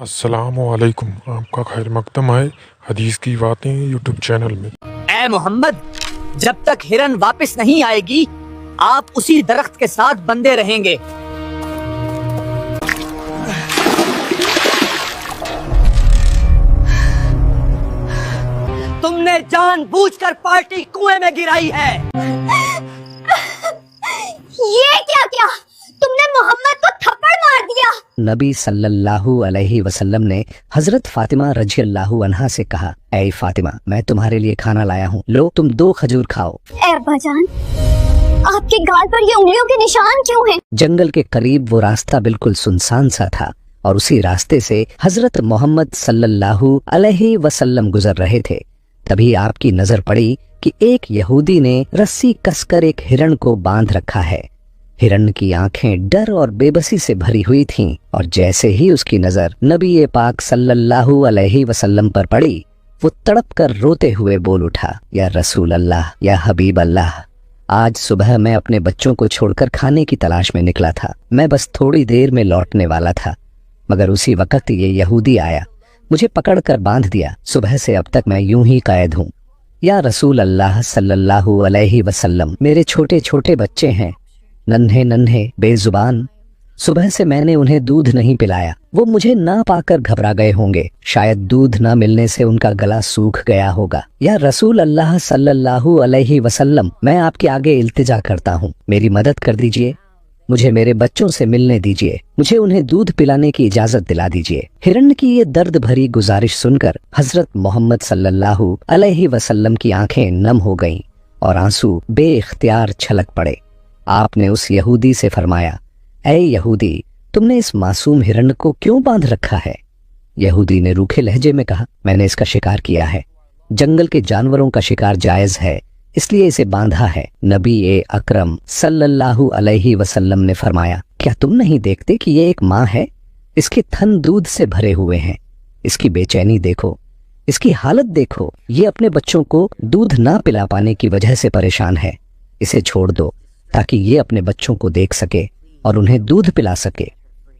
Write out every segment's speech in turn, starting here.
अस्सलाम वालेकुम। आपका खैर मकदम है हदीस की बातें यूट्यूब चैनल में। ऐ मोहम्मद, जब तक हिरन वापस नहीं आएगी आप उसी दरख्त के साथ बंधे रहेंगे। तुमने जानबूझकर पार्टी कुएं में गिराई है। ये क्या किया? तुमने मोहम्मद को थप्पड़ मार दिया। नबी सल्लल्लाहु अलैहि वसल्लम ने हजरत फातिमा रजी अल्लाहु अन्हा से कहा, ऐ फातिमा, मैं तुम्हारे लिए खाना लाया हूँ, लो तुम 2 खजूर खाओ। ऐ अब्बाजान, आपके गाल पर ये उंगलियों के निशान क्यों हैं? जंगल के करीब वो रास्ता बिल्कुल सुनसान सा था और उसी रास्ते से हजरत मोहम्मद सल्लल्लाहु अलैहि वसल्लम गुजर रहे थे। तभी आपकी नजर पड़ी कि एक यहूदी ने रस्सी कसकर एक हिरण को बांध रखा है। हिरण की आंखें डर और बेबसी से भरी हुई थीं और जैसे ही उसकी नजर नबी पाक सल्लल्लाहु अलैहि वसल्लम पर पड़ी, वो तड़प कर रोते हुए बोल उठा, या रसूल अल्लाह, या हबीब अल्लाह, आज सुबह मैं अपने बच्चों को छोड़कर खाने की तलाश में निकला था। मैं बस थोड़ी देर में लौटने वाला था, मगर उसी वक्त ये यहूदी आया, मुझे पकड़कर बांध दिया। सुबह से अब तक मैं यूं ही कैद हूँ। या रसूल अल्लाह सल्लल्लाहु अलैहि वसल्लम, मेरे छोटे छोटे बच्चे हैं, नन्हे नन्हे बेजुबान। सुबह से मैंने उन्हें दूध नहीं पिलाया। वो मुझे ना पाकर घबरा गए होंगे, शायद दूध ना मिलने से उनका गला सूख गया होगा। या रसूल अल्लाह सल्लल्लाहु अलैहि वसल्लम, मैं आपके आगे इल्तिजा करता हूँ, मेरी मदद कर दीजिए, मुझे मेरे बच्चों से मिलने दीजिए, मुझे उन्हें दूध पिलाने की इजाजत दिला दीजिए। हिरण की ये दर्द भरी गुजारिश सुनकर हजरत मोहम्मद सल्लल्लाहु अलैहि वसल्लम की आंखें नम हो गईं और आंसू बेइख्तियार छलक पड़े। आपने उस यहूदी से फरमाया, ऐ यहूदी, तुमने इस मासूम हिरण को क्यों बांध रखा है? यहूदी ने रूखे लहजे में कहा, मैंने इसका शिकार किया है। जंगल के जानवरों का शिकार जायज है, इसलिए इसे बांधा है। नबी अकरम सल्लल्लाहु अलैहि वसल्लम ने फरमाया, क्या तुम नहीं देखते कि ये एक माँ है? इसके थन दूध से भरे हुए हैं। इसकी बेचैनी देखो, इसकी हालत देखो। ये अपने बच्चों को दूध ना पिला पाने की वजह से परेशान है। इसे छोड़ दो ताकि ये अपने बच्चों को देख सके और उन्हें दूध पिला सके।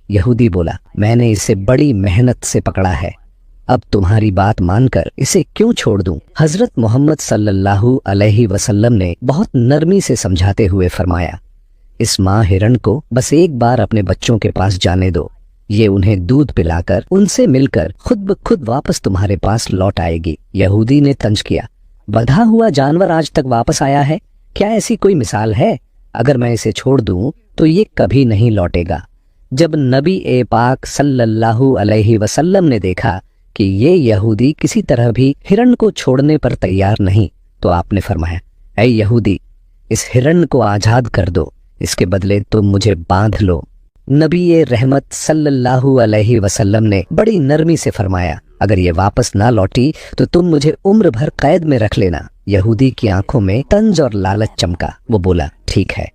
यहूदी बोला, मैंने इसे बड़ी मेहनत से पकड़ा है, अब तुम्हारी बात मानकर इसे क्यों छोड़ दूं? हजरत मोहम्मद सल्लल्लाहु अलैहि वसल्लम ने बहुत नरमी से समझाते हुए फरमाया, इस माँ हिरण को बस एक बार अपने बच्चों के पास जाने दो, ये उन्हें दूध पिलाकर उनसे मिलकर खुद ब खुद वापस तुम्हारे पास लौट आएगी। यहूदी ने तंज किया, बंधा हुआ जानवर आज तक वापस आया है? क्या ऐसी कोई मिसाल है? अगर मैं इसे छोड़ दूं तो ये कभी नहीं लौटेगा। जब नबी पाक सल्लल्लाहु अलैहि वसल्लम ने देखा कि ये यहूदी किसी तरह भी हिरण को छोड़ने पर तैयार नहीं, तो आपने फरमाया, ऐ यहूदी, इस हिरण को आजाद कर दो, इसके बदले तुम मुझे बांध लो। नबी रहमत सल्लल्लाहु अलैहि वसल्लम ने बड़ी नरमी से फरमाया, अगर ये वापस ना लौटी तो तुम मुझे उम्र भर कैद में रख लेना। यहूदी की आंखों में तंज और लालच चमका। वो बोला, ठीक है,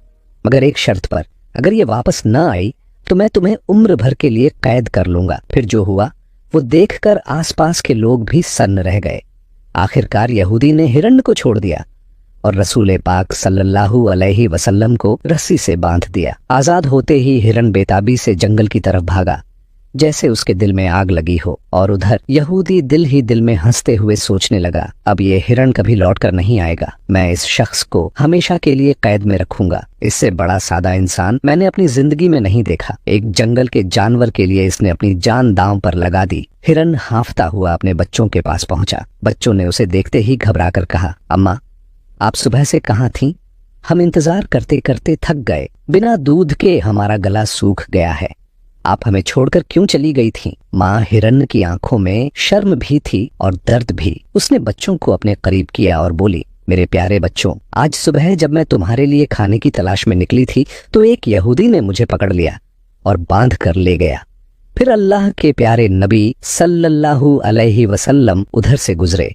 मगर एक शर्त पर, अगर ये वापस ना आई तो मैं तुम्हें उम्र भर के लिए कैद कर लूंगा। फिर जो हुआ वो देखकर आसपास के लोग भी सन्न रह गए। आखिरकार यहूदी ने हिरण को छोड़ दिया और रसूल पाक सल्लल्लाहु अलैहि वसल्लम को रस्सी से बांध दिया। आजाद होते ही हिरण बेताबी से जंगल की तरफ भागा, जैसे उसके दिल में आग लगी हो, और उधर यहूदी दिल ही दिल में हंसते हुए सोचने लगा, अब ये हिरण कभी लौट कर नहीं आएगा, मैं इस शख्स को हमेशा के लिए कैद में रखूंगा। इससे बड़ा सादा इंसान मैंने अपनी जिंदगी में नहीं देखा। एक जंगल के जानवर के लिए इसने अपनी जान दांव पर लगा दी। हिरण हांफता हुआ अपने बच्चों के पास पहुंचा। बच्चों ने उसे देखते ही घबरा कर कहा, अम्मा, आप सुबह से कहाँ थीं? हम इंतजार करते करते थक गए, बिना दूध के हमारा गला सूख गया है, आप हमें छोड़कर क्यों चली गई थीं? माँ हिरण की आंखों में शर्म भी थी और दर्द भी। उसने बच्चों को अपने करीब किया और बोली, मेरे प्यारे बच्चों, आज सुबह जब मैं तुम्हारे लिए खाने की तलाश में निकली थी तो एक यहूदी ने मुझे पकड़ लिया और बांध कर ले गया। फिर अल्लाह के प्यारे नबी सल्लल्लाहु अलैहि वसल्लम उधर से गुजरे।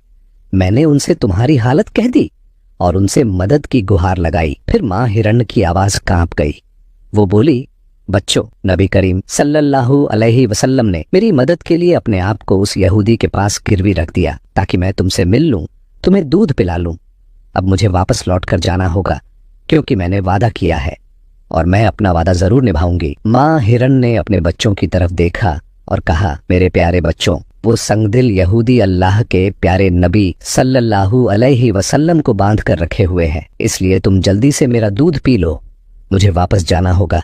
मैंने उनसे तुम्हारी हालत कह दी और उनसे मदद की गुहार लगाई। फिर माँ हिरण की आवाज कांप गई। वो बोली, बच्चों, नबी करीम सल्लल्लाहु अलैहि वसल्लम ने मेरी मदद के लिए अपने आप को उस यहूदी के पास गिरवी रख दिया ताकि मैं तुमसे मिल लूं, तुम्हें दूध पिला लूं। अब मुझे वापस लौट कर जाना होगा क्योंकि मैंने वादा किया है और मैं अपना वादा जरूर निभाऊंगी। माँ हिरण ने अपने बच्चों की तरफ देखा और कहा, मेरे प्यारे बच्चों, वो संगदिल यहूदी अल्लाह के प्यारे नबी सल्लल्लाहु अलैहि वसल्लम को बांध कर रखे हुए हैं, इसलिए तुम जल्दी से मेरा दूध पी लो, मुझे वापस जाना होगा।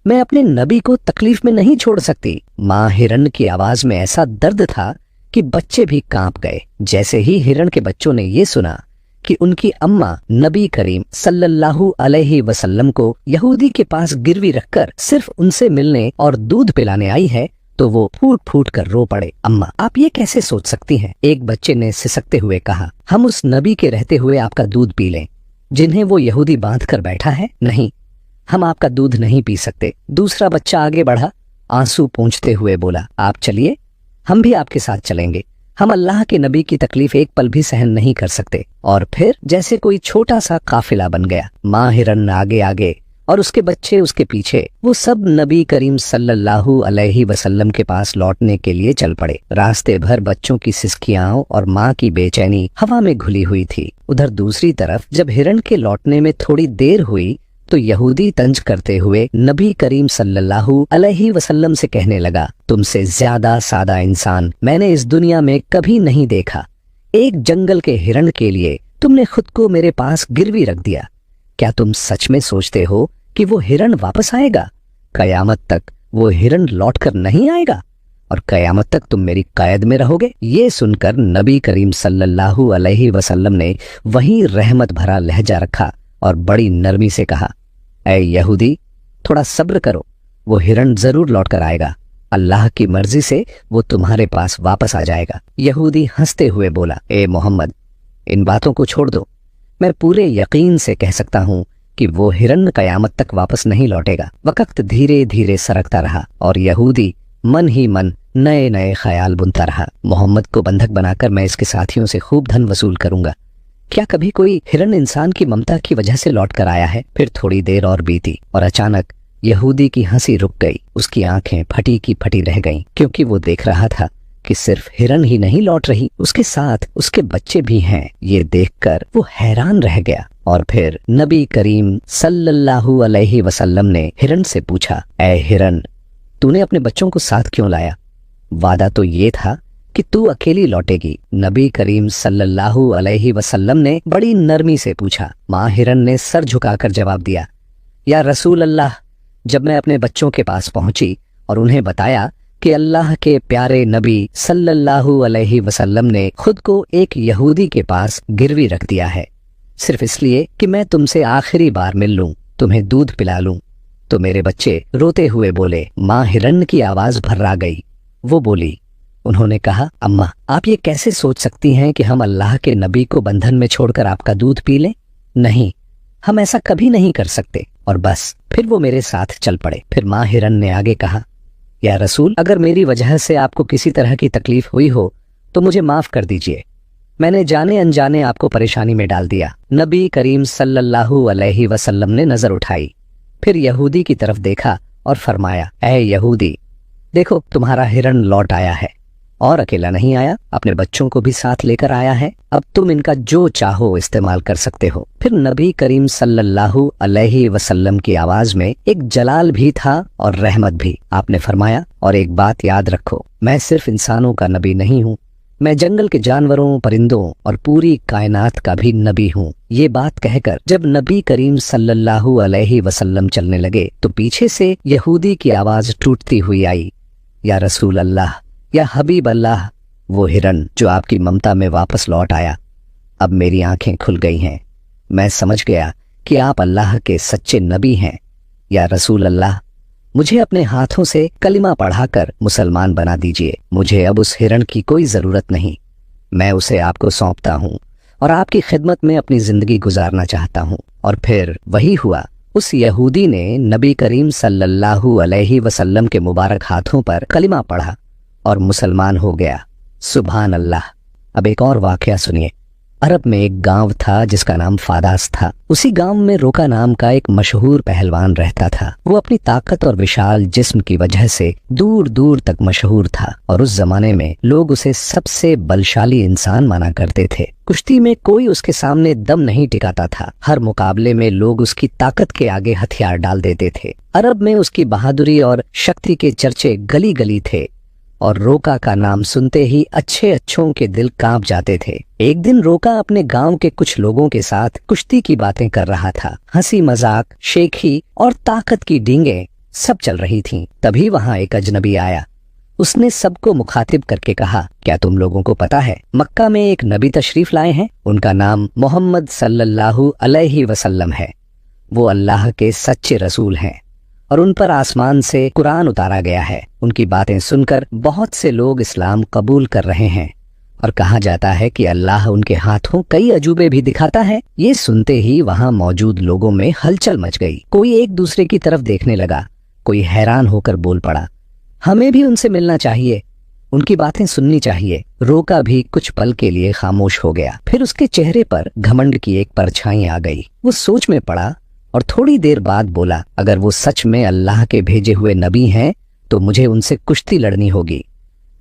मैं अपने नबी को तकलीफ में नहीं छोड़ सकती। माँ हिरण की आवाज में ऐसा दर्द था कि बच्चे भी कांप गए। जैसे ही हिरण के बच्चों ने ये सुना कि उनकी अम्मा नबी करीम सल्लल्लाहु अलैहि वसल्लम को यहूदी के पास गिरवी रखकर सिर्फ उनसे मिलने और दूध पिलाने आई है, तो वो फूट फूट कर रो पड़े। अम्मा, आप ये कैसे सोच सकती हैं? एक बच्चे ने सिसकते हुए कहा, हम उस नबी के रहते हुए आपका दूध पी लें जिन्हें वो यहूदी बांध कर बैठा है? नहीं, हम आपका दूध नहीं पी सकते। दूसरा बच्चा आगे बढ़ा, आंसू पोंछते हुए बोला, आप चलिए, हम भी आपके साथ चलेंगे। हम अल्लाह के नबी की तकलीफ एक पल भी सहन नहीं कर सकते। और फिर जैसे कोई छोटा सा काफिला बन गया। माँ हिरन आगे आगे और उसके बच्चे उसके पीछे। वो सब नबी करीम सल्लल्लाहु अलैहि वसल्लम के पास लौटने के लिए चल पड़े। रास्ते भर बच्चों की सिसकियां और माँ की बेचैनी हवा में घुली हुई थी। उधर दूसरी तरफ जब हिरण के लौटने में थोड़ी देर हुई तो यहूदी तंज करते हुए नबी करीम सल्लल्लाहु अलैहि वसल्लम से कहने लगा, तुमसे ज्यादा सादा इंसान मैंने इस दुनिया में कभी नहीं देखा। एक जंगल के हिरण के लिए तुमने खुद को मेरे पास गिरवी रख दिया। क्या तुम सच में सोचते हो कि वो हिरण वापस आएगा? कयामत तक वो हिरण लौटकर नहीं आएगा और कयामत तक तुम मेरी कैद में रहोगे। ये सुनकर नबी करीम सल्लल्लाहु अलैहि वसल्लम ने वही रहमत भरा लहजा रखा और बड़ी नरमी से कहा, ऐ यहूदी, थोड़ा सब्र करो, वो हिरण जरूर लौटकर आएगा। अल्लाह की मर्जी से वो तुम्हारे पास वापस आ जाएगा। यहूदी हंसते हुए बोला, ए मोहम्मद, इन बातों को छोड़ दो। मैं पूरे यकीन से कह सकता हूँ कि वो हिरण कयामत तक वापस नहीं लौटेगा। वक्त धीरे धीरे सरकता रहा और यहूदी मन ही मन नए नए ख्याल बुनता रहा। मोहम्मद को बंधक बनाकर मैं इसके साथियों से खूब धन वसूल करूंगा। क्या कभी कोई हिरण इंसान की ममता की वजह से लौट कर आया है? फिर थोड़ी देर और बीती और अचानक यहूदी की हंसी रुक गई। उसकी आंखें फटी की फटी रह गईं, क्योंकि वो देख रहा था कि सिर्फ हिरण ही नहीं लौट रही, उसके साथ उसके बच्चे भी हैं। ये देखकर वो हैरान रह गया। और फिर नबी करीम सल्लल्लाहु अलैहि वसल्लम ने हिरण से पूछा, ऐ हिरण, तूने अपने बच्चों को साथ क्यों लाया? वादा तो ये था कि तू अकेली लौटेगी। नबी करीम सल्लल्लाहु अलैहि वसल्लम ने बड़ी नरमी से पूछा। माँ हिरण ने सर झुकाकर जवाब दिया, या रसूल अल्लाह, जब मैं अपने बच्चों के पास पहुंची और उन्हें बताया कि अल्लाह के प्यारे नबी सल्लल्लाहु अलैहि वसल्लम ने खुद को एक यहूदी के पास गिरवी रख दिया है, सिर्फ इसलिए कि मैं तुमसे आखिरी बार मिल लूं, तुम्हें दूध पिला लूं, तो मेरे बच्चे रोते हुए बोले। माँ हिरण की आवाज भर्रा गई। वो बोली, उन्होंने कहा, अम्मा, आप ये कैसे सोच सकती हैं कि हम अल्लाह के नबी को बंधन में छोड़कर आपका दूध पी लें? नहीं, हम ऐसा कभी नहीं कर सकते। और बस फिर वो मेरे साथ चल पड़े। फिर माँ हिरण ने आगे कहा, या रसूल, अगर मेरी वजह से आपको किसी तरह की तकलीफ हुई हो तो मुझे माफ कर दीजिए। मैंने जाने अनजाने आपको परेशानी में डाल दिया। नबी करीम सल्लल्लाहु अलैहि वसल्लम ने नजर उठाई, फिर यहूदी की तरफ देखा और फरमाया, ऐ यहूदी, देखो तुम्हारा हिरण लौट आया है और अकेला नहीं आया, अपने बच्चों को भी साथ लेकर आया है। अब तुम इनका जो चाहो इस्तेमाल कर सकते हो। फिर नबी करीम सल्लल्लाहु अलैहि वसल्लम की आवाज में एक जलाल भी था और रहमत भी। आपने फरमाया, और एक बात याद रखो, मैं सिर्फ इंसानों का नबी नहीं हूँ, मैं जंगल के जानवरों, परिंदों और पूरी कायनात का भी नबी हूँ। ये बात कहकर जब नबी करीम सल्लल्लाहु अलैहि वसल्लम चलने लगे तो पीछे से यहूदी की आवाज टूटती हुई आई, या रसूल अल्लाह, या हबीब अल्लाह, वो हिरण जो आपकी ममता में वापस लौट आया। अब मेरी आंखें खुल गई हैं, मैं समझ गया कि आप अल्लाह के सच्चे नबी हैं। या रसूल अल्लाह, मुझे अपने हाथों से कलिमा पढ़ाकर मुसलमान बना दीजिए। मुझे अब उस हिरण की कोई जरूरत नहीं, मैं उसे आपको सौंपता हूँ और आपकी खिदमत में अपनी जिंदगी गुजारना चाहता हूँ। और फिर वही हुआ। उस यहूदी ने नबी करीम सल्लल्लाहु अलैहि वसल्लम के मुबारक हाथों पर कलिमा पढ़ा और मुसलमान हो गया। सुभान अल्लाह। अब एक और वाकया सुनिए। अरब में एक गांव था जिसका नाम फादास था। उसी गांव में रोका नाम का एक मशहूर पहलवान रहता था। वो अपनी ताकत और विशाल जिस्म की वजह से दूर दूर तक मशहूर था और उस जमाने में लोग उसे सबसे बलशाली इंसान माना करते थे। कुश्ती में कोई उसके सामने दम नहीं टिकाता था। हर मुकाबले में लोग उसकी ताकत के आगे हथियार डाल देते थे। अरब में उसकी बहादुरी और शक्ति के चर्चे गली गली थे। और रोका का नाम सुनते ही अच्छे अच्छों के दिल कांप जाते थे। एक दिन रोका अपने गांव के कुछ लोगों के साथ कुश्ती की बातें कर रहा था। हंसी मजाक, शेखी और ताकत की डींगे सब चल रही थीं। तभी वहां एक अजनबी आया। उसने सबको मुखातिब करके कहा, क्या तुम लोगों को पता है मक्का में एक नबी तशरीफ लाए हैं? उनका नाम मोहम्मद सल्लल्लाहु अलैहि वसल्लम है। वो अल्लाह के सच्चे रसूल हैं और उन पर आसमान से कुरान उतारा गया है। उनकी बातें सुनकर बहुत से लोग इस्लाम कबूल कर रहे हैं और कहा जाता है कि अल्लाह उनके हाथों कई अजूबे भी दिखाता है। ये सुनते ही वहां मौजूद लोगों में हलचल मच गई। कोई एक दूसरे की तरफ देखने लगा, कोई हैरान होकर बोल पड़ा, हमें भी उनसे मिलना चाहिए, उनकी बातें सुननी चाहिए। रोका भी कुछ पल के लिए खामोश हो गया। फिर उसके चेहरे पर घमंड की एक परछाई आ गई। वो सोच में पड़ा और थोड़ी देर बाद बोला, अगर वो सच में अल्लाह के भेजे हुए नबी हैं तो मुझे उनसे कुश्ती लड़नी होगी।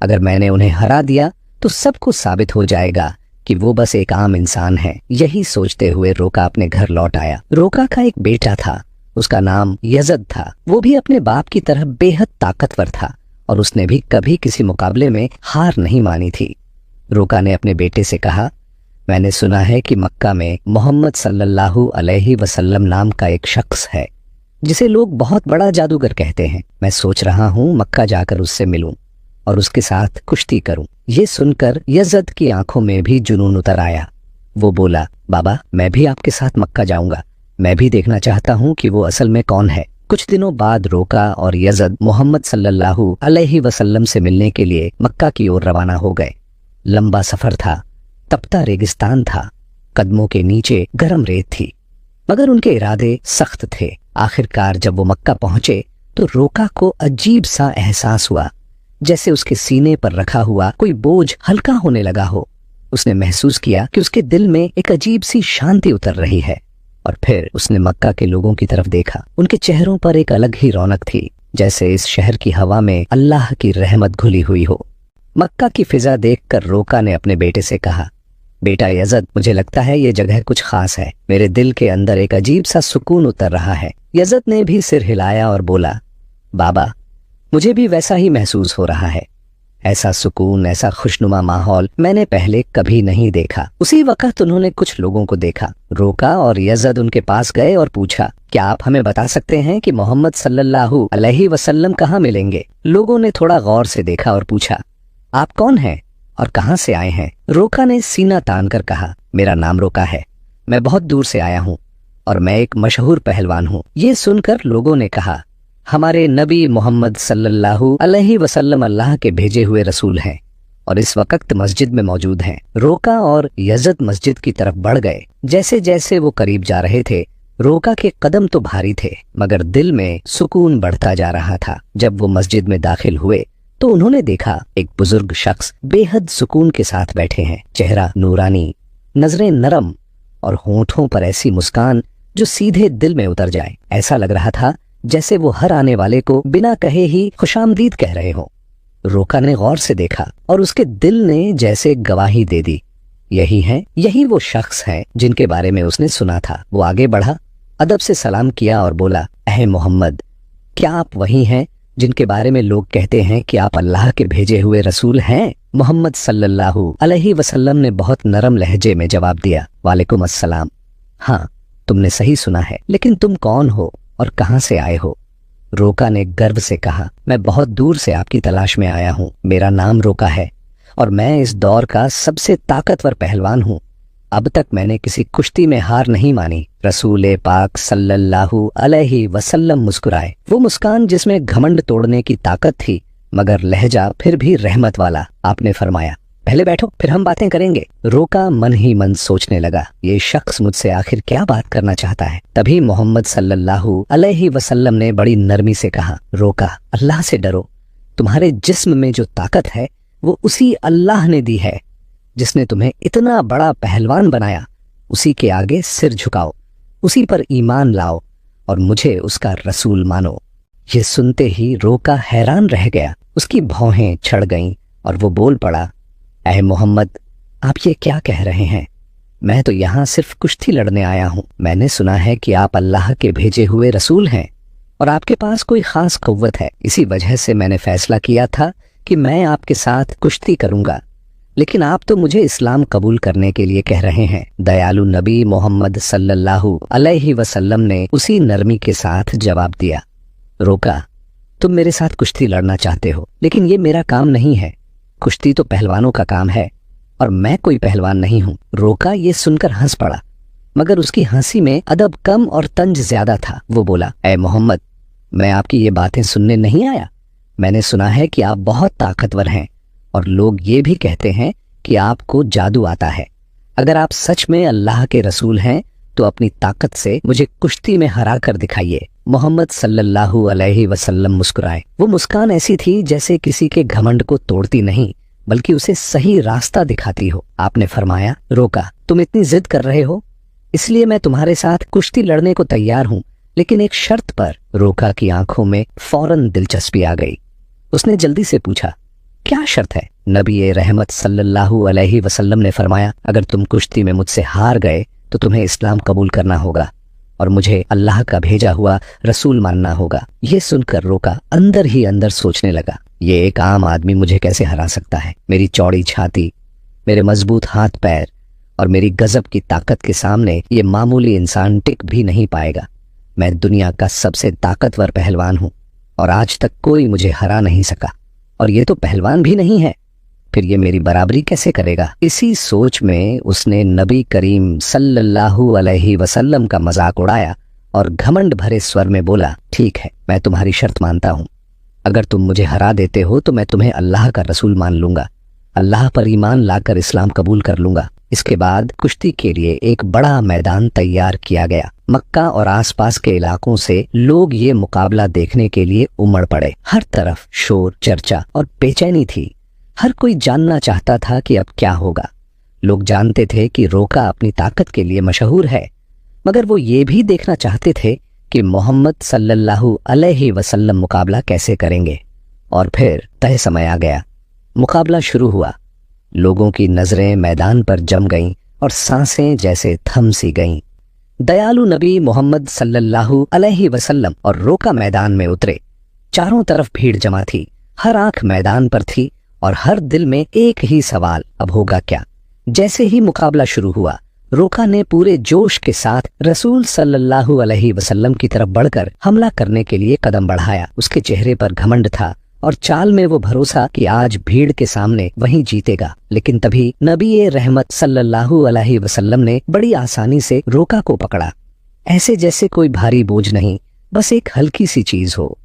अगर मैंने उन्हें हरा दिया तो सबको साबित हो जाएगा कि वो बस एक आम इंसान है। यही सोचते हुए रोका अपने घर लौट आया। रोका का एक बेटा था, उसका नाम यजद था। वो भी अपने बाप की तरह बेहद ताकतवर था और उसने भी कभी किसी मुकाबले में हार नहीं मानी थी। रोका ने अपने बेटे से कहा, मैंने सुना है कि मक्का में मोहम्मद सल्लल्लाहु अलैहि वसल्लम नाम का एक शख्स है जिसे लोग बहुत बड़ा जादूगर कहते हैं। मैं सोच रहा हूँ मक्का जाकर उससे मिलूं और उसके साथ कुश्ती करूं। ये सुनकर यजद की आंखों में भी जुनून उतर आया। वो बोला, बाबा मैं भी आपके साथ मक्का जाऊंगा, मैं भी देखना चाहता हूँ कि वो असल में कौन है। कुछ दिनों बाद रोका और यजद मोहम्मद सल्लल्लाहु अलैहि वसल्लम से मिलने के लिए मक्का की ओर रवाना हो गए। लंबा सफर था, तपता रेगिस्तान था, कदमों के नीचे गर्म रेत थी, मगर उनके इरादे सख्त थे। आखिरकार जब वो मक्का पहुंचे तो रोका को अजीब सा एहसास हुआ, जैसे उसके सीने पर रखा हुआ कोई बोझ हल्का होने लगा हो। उसने महसूस किया कि उसके दिल में एक अजीब सी शांति उतर रही है। और फिर उसने मक्का के लोगों की तरफ देखा। उनके चेहरों पर एक अलग ही रौनक थी, जैसे इस शहर की हवा में अल्लाह की रहमत घुली हुई हो। मक्का की फिजा देखकर रोका ने अपने बेटे से कहा, बेटा यजद, मुझे लगता है ये जगह कुछ खास है। मेरे दिल के अंदर एक अजीब सा सुकून उतर रहा है। यजद ने भी सिर हिलाया और बोला, बाबा मुझे भी वैसा ही महसूस हो रहा है। ऐसा सुकून, ऐसा खुशनुमा माहौल मैंने पहले कभी नहीं देखा। उसी वक्त उन्होंने कुछ लोगों को देखा। रोका और यजद उनके पास गए और पूछा, क्या आप हमें बता सकते हैं कि मोहम्मद सल्लल्लाहु अलैहि वसल्लम कहाँ मिलेंगे? लोगों ने थोड़ा गौर से देखा और पूछा, आप कौन हैं और कहाँ से आए हैं? रोका ने सीना तान कर कहा, मेरा नाम रोका है, मैं बहुत दूर से आया हूँ और मैं एक मशहूर पहलवान हूँ। ये सुनकर लोगों ने कहा, हमारे नबी मोहम्मद सल्लल्लाहु अलैहि वसल्लम अल्लाह के भेजे हुए रसूल हैं और इस वक्त मस्जिद में मौजूद हैं। रोका और यजद मस्जिद की तरफ बढ़ गए। जैसे जैसे वो करीब जा रहे थे, रोका के कदम तो भारी थे, मगर दिल में सुकून बढ़ता जा रहा था। जब वो मस्जिद में दाखिल हुए तो उन्होंने देखा एक बुजुर्ग शख्स बेहद सुकून के साथ बैठे हैं। चेहरा नूरानी, नजरें नरम और होंठों पर ऐसी मुस्कान जो सीधे दिल में उतर जाए। ऐसा लग रहा था जैसे वो हर आने वाले को बिना कहे ही खुशामदीद कह रहे हो। रोका ने गौर से देखा और उसके दिल ने जैसे गवाही दे दी, यही वो शख्स है जिनके बारे में उसने सुना था। वो आगे बढ़ा, अदब से सलाम किया और बोला, अहे मोहम्मद, क्या आप वही हैं जिनके बारे में लोग कहते हैं कि आप अल्लाह के भेजे हुए रसूल हैं? मोहम्मद सल्लल्लाहु अलैहि वसल्लम ने बहुत नरम लहजे में जवाब दिया, वालेकुम अस्सलाम। हाँ, तुमने सही सुना है, लेकिन तुम कौन हो और कहाँ से आए हो? रोका ने गर्व से कहा, मैं बहुत दूर से आपकी तलाश में आया हूँ। मेरा नाम रोका है और मैं इस दौर का सबसे ताकतवर पहलवान हूँ। अब तक मैंने किसी कुश्ती में हार नहीं मानी। रसूल पाक सल्लल्लाहु अलैहि वसल्लम मुस्कुराए, वो मुस्कान जिसमें घमंड तोड़ने की ताकत थी, मगर लहजा फिर भी रहमत वाला। आपने फरमाया, पहले बैठो फिर हम बातें करेंगे। रोका मन ही मन सोचने लगा, ये शख्स मुझसे आखिर क्या बात करना चाहता है। तभी मोहम्मद सल्लल्लाहु अलैहि वसल्लम ने बड़ी नरमी से कहा, रोका, अल्लाह से डरो। तुम्हारे जिस्म में जो ताकत है वो उसी अल्लाह ने दी है जिसने तुम्हें इतना बड़ा पहलवान बनाया। उसी के आगे सिर झुकाओ, उसी पर ईमान लाओ और मुझे उसका रसूल मानो। ये सुनते ही रोका हैरान रह गया, उसकी भौहें चढ़ गईं और वो बोल पड़ा, ऐ मोहम्मद, आप ये क्या कह रहे हैं? मैं तो यहाँ सिर्फ कुश्ती लड़ने आया हूँ। मैंने सुना है कि आप अल्लाह के भेजे हुए रसूल हैं और आपके पास कोई खास कुव्वत है। इसी वजह से मैंने फैसला किया था कि मैं आपके साथ कुश्ती करूंगा, लेकिन आप तो मुझे इस्लाम कबूल करने के लिए कह रहे हैं। दयालु नबी मोहम्मद सल्लल्लाहु अलैहि वसल्लम ने उसी नरमी के साथ जवाब दिया, रोका, तुम मेरे साथ कुश्ती लड़ना चाहते हो, लेकिन ये मेरा काम नहीं है। कुश्ती तो पहलवानों का काम है और मैं कोई पहलवान नहीं हूं। रोका ये सुनकर हंस पड़ा, मगर उसकी हंसी में अदब कम और तंज ज्यादा था। वो बोला, ऐ मोहम्मद, मैं आपकी ये बातें सुनने नहीं आया। मैंने सुना है कि आप बहुत ताकतवर हैं और लोग ये भी कहते हैं कि आपको जादू आता है। अगर आप सच में अल्लाह के रसूल हैं तो अपनी ताकत से मुझे कुश्ती में हरा कर दिखाइए। मोहम्मद सल्लल्लाहु अलैहि वसल्लम मुस्कुराए। वो मुस्कान ऐसी थी जैसे किसी के घमंड को तोड़ती नहीं बल्कि उसे सही रास्ता दिखाती हो। आपने फरमाया, रोका, तुम इतनी जिद कर रहे हो, इसलिए मैं तुम्हारे साथ कुश्ती लड़ने को तैयार हूं, लेकिन एक शर्त पर। रोका की आंखों में फौरन दिलचस्पी आ गई। उसने जल्दी से पूछा, क्या शर्त है? नबी रहमत सल्लल्लाहु अलैहि वसल्लम ने फरमाया, अगर तुम कुश्ती में मुझसे हार गए तो तुम्हें इस्लाम कबूल करना होगा और मुझे अल्लाह का भेजा हुआ रसूल मानना होगा। ये सुनकर रोका अंदर ही अंदर सोचने लगा, ये एक आम आदमी मुझे कैसे हरा सकता है? मेरी चौड़ी छाती, मेरे मजबूत हाथ पैर और मेरी गजब की ताकत के सामने ये मामूली इंसान टिक भी नहीं पाएगा। मैं दुनिया का सबसे ताकतवर पहलवान हूं और आज तक कोई मुझे हरा नहीं सका, और ये तो पहलवान भी नहीं है, फिर ये मेरी बराबरी कैसे करेगा? इसी सोच में उसने नबी करीम सल्लल्लाहु अलैहि वसल्लम का मजाक उड़ाया और घमंड भरे स्वर में बोला, ठीक है, मैं तुम्हारी शर्त मानता हूं। अगर तुम मुझे हरा देते हो तो मैं तुम्हें अल्लाह का रसूल मान लूंगा, अल्लाह पर ईमान लाकर इस्लाम कबूल कर लूंगा। इसके बाद कुश्ती के लिए एक बड़ा मैदान तैयार किया गया। मक्का और आसपास के इलाकों से लोग ये मुकाबला देखने के लिए उमड़ पड़े। हर तरफ शोर, चर्चा और बेचैनी थी। हर कोई जानना चाहता था कि अब क्या होगा। लोग जानते थे कि रोका अपनी ताकत के लिए मशहूर है, मगर वो ये भी देखना चाहते थे कि मोहम्मद सल्लल्लाहु अलैहि वसल्लम मुकाबला कैसे करेंगे। और फिर तय समय आ गया। मुकाबला शुरू हुआ। लोगों की नजरें मैदान पर जम गईं और सांसें जैसे थम सी गईं। दयालु नबी मोहम्मद सल्लल्लाहु अलैहि वसल्लम और रोका मैदान में उतरे। चारों तरफ भीड़ जमा थी, हर आंख मैदान पर थी और हर दिल में एक ही सवाल, अब होगा क्या? जैसे ही मुकाबला शुरू हुआ, रोका ने पूरे जोश के साथ रसूल सल्लल्लाहु अलैहि वसल्लम की तरफ बढ़कर हमला करने के लिए कदम बढ़ाया। उसके चेहरे पर घमंड था और चाल में वो भरोसा कि आज भीड़ के सामने वही जीतेगा। लेकिन तभी नबी रहमत सल्लल्लाहु अलैहि वसल्लम ने बड़ी आसानी से रोका को पकड़ा, ऐसे जैसे कोई भारी बोझ नहीं, बस एक हल्की सी चीज हो,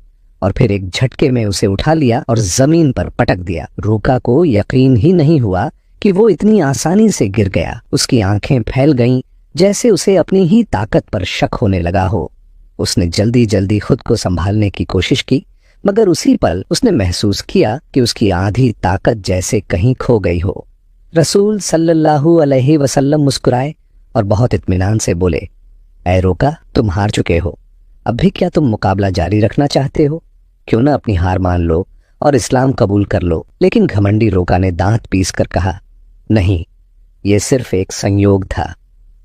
और फिर एक झटके में उसे उठा लिया और जमीन पर पटक दिया। रोका को यकीन ही नहीं हुआ कि वो इतनी आसानी से गिर गया। उसकी आंखें फैल गईं, जैसे उसे अपनी ही ताकत पर शक होने लगा हो। उसने जल्दी जल्दी खुद को संभालने की कोशिश की, मगर उसी पल उसने महसूस किया कि उसकी आधी ताकत जैसे कहीं खो गई हो। रसूल सल्लल्लाहु अलैहि वसल्लम मुस्कुराए और बहुत इत्मीनान से बोले, ऐ रोका, तुम हार चुके हो। अब भी क्या तुम मुकाबला जारी रखना चाहते हो? क्यों ना अपनी हार मान लो और इस्लाम कबूल कर लो। लेकिन घमंडी रोका ने दांत पीस कर कहा, नहीं, ये सिर्फ एक संयोग था,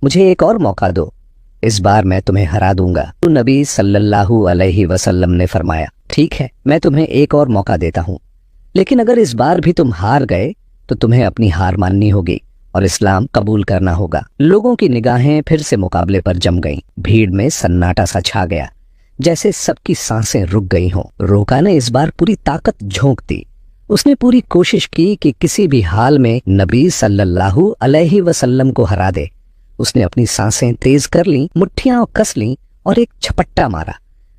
मुझे एक और मौका दो, इस बार मैं तुम्हें हरा दूंगा। तो नबी सल्लल्लाहु अलैहि वसल्लम ने फरमाया, ठीक है, मैं तुम्हें एक और मौका देता हूं, लेकिन अगर इस बार भी तुम हार गए तो तुम्हें अपनी हार माननी होगी और इस्लाम कबूल करना होगा। लोगों की निगाहें फिर से मुकाबले पर जम गईं। भीड़ में सन्नाटा सा छा गया, जैसे सबकी सांसें रुक गई हों। रोका ने इस बार पूरी ताकत झोंक दी। उसने पूरी कोशिश की कि किसी भी हाल में नबी सल्लल्लाहु अलैहि वसल्लम को हरा दे। उसने अपनी सांसें तेज कर लीं, मुट्ठियां कस लीं और एक झपट्टा मारा।